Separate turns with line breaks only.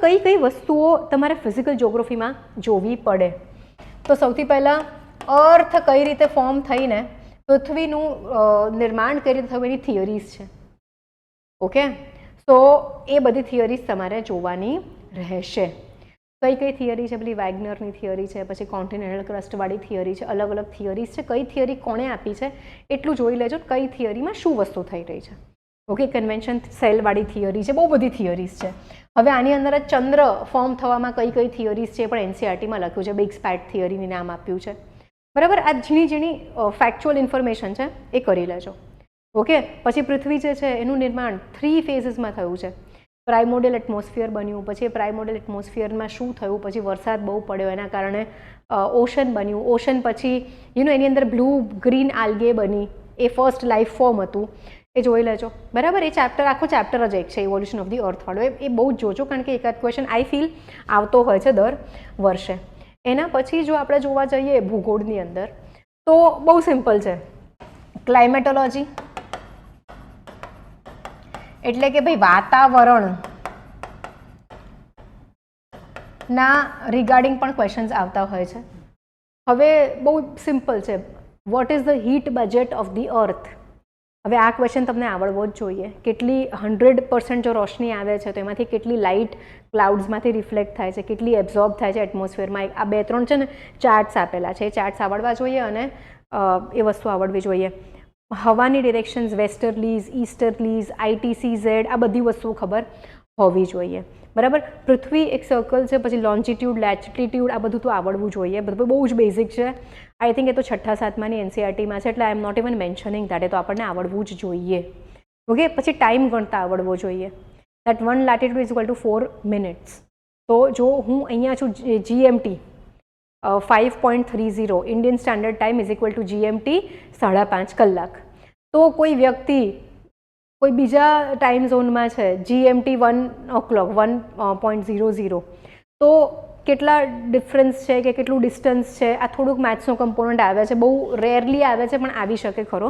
કઈ કઈ વસ્તુઓ તમારે ફિઝિકલ જ્યોગ્રાફીમાં જોવી પડે. તો સૌથી પહેલાં અર્થ કઈ રીતે ફોર્મ થઈને પૃથ્વીનું નિર્માણ કઈ રીતે થયું એની થિયરીઝ છે. ઓકે, તો એ બધી થિયરીઝ તમારે જોવાની રહેશે. કઈ કઈ થિયરી છે? પેલી વેગનરની થિયરી છે, પછી કોન્ટિનેન્ટલ ક્રસ્ટવાળી થિયરી છે, અલગ અલગ થિયરીઝ છે. કઈ થિયરી કોણે આપી છે એટલું જોઈ લેજો. કઈ થિયરીમાં શું વસ્તુ થઈ રહી છે. ઓકે, કન્વેન્શન સેલવાળી થિયરી છે, બહુ બધી થિયરીઝ છે. હવે આની અંદર જ ચંદ્ર ફોર્મ થવામાં કઈ કઈ થિયરીઝ છે પણ એનસીઆરટીમાં લખ્યું છે. બિગ સ્પેટ થિયરીનું નામ આપ્યું છે. બરાબર, આ ઝીણી ઝીણી ફેક્ચ્યુઅલ ઇન્ફોર્મેશન છે એ કરી લેજો. ઓકે, પછી પૃથ્વી જે છે એનું નિર્માણ 3 ફેઝીસમાં થયું છે. પ્રાઇમોડિયલ એટમોસ્ફિયર બન્યું, પછી પ્રાઇમોડિયલ એટમોસ્ફિયરમાં શું થયું, પછી વરસાદ બહુ પડ્યો એના કારણે ઓશન બન્યું. ઓશન પછી એની અંદર બ્લુ ગ્રીન આલ્ગે બની, એ ફર્સ્ટ લાઈફ ફોર્મ હતું, એ જોઈ લેજો. બરાબર, એ ચેપ્ટર આખો ચેપ્ટર જ એક છે ઇવોલ્યુશન ઓફ ધી અર્થ વાળો. એ બહુ જ જોજો, કારણ કે એકાદ ક્વેશ્ચન આઈ ફીલ આવતો હોય છે દર વર્ષે. એના પછી જો આપણે જોવા જઈએ ભૂગોળની અંદર તો બહુ સિમ્પલ છે. ક્લાઇમેટોલોજી એટલે કે ભાઈ વાતાવરણ ના રિગાર્ડિંગ પણ ક્વેશ્ચન્સ આવતા હોય છે. હવે બહુ સિમ્પલ છે. What is the heat budget of the અર્થ? હવે આ ક્વેશ્ચન તમને આવડવો જ જોઈએ. કેટલી 100% જો રોશની આવે છે તો એમાંથી કેટલી લાઇટ ક્લાઉડ્સમાંથી રિફ્લેક્ટ થાય છે, કેટલી એબ્ઝોર્બ થાય છે એટમોસ્ફિયરમાં. આ 2-3 છે ને ચાર્ટ્સ આપેલા છે, એ ચાર્ટ્સ આવડવા જોઈએ અને એ વસ્તુ આવડવી જોઈએ. હવાની ડિરેક્શન્સ, વેસ્ટર્લીઝ, ઈસ્ટર્લીઝ, ITCZ, આ બધી વસ્તુઓ ખબર હોવી જોઈએ. બરાબર, પૃથ્વી એક સર્કલ છે, પછી લોન્જિટ્યુડ, લેટિટ્યુડ, આ બધું તો આવડવું જોઈએ. બધું બહુ જ બેઝિક છે. આઈ થિંક એ તો 6ઠ્ઠા-7માની એનસીઆરટીમાં છે, એટલે આઈ એમ નોટ ઇવન મેન્શનિંગ દેટ. એ તો આપણને આવડવું જ જોઈએ. ઓકે, પછી ટાઈમ ગણતા આવડવો જોઈએ. That 1 latitude is equal to 4 minutes. તો જો હું અહીંયા છું GMT 5.30, Indian standard time is equal to GMT 5.5 કલાક. તો કોઈ વ્યક્તિ કોઈ બીજા ટાઈમ ઝોનમાં છે, GMT 1 o'clock 1.00, તો કેટલા ડિફરન્સ છે કે કેટલું ડિસ્ટન્સ છે? આ થોડુંક મેથ્સનો કમ્પોનન્ટ આવે છે, બહુ રેરલી આવે છે પણ આવી શકે ખરો.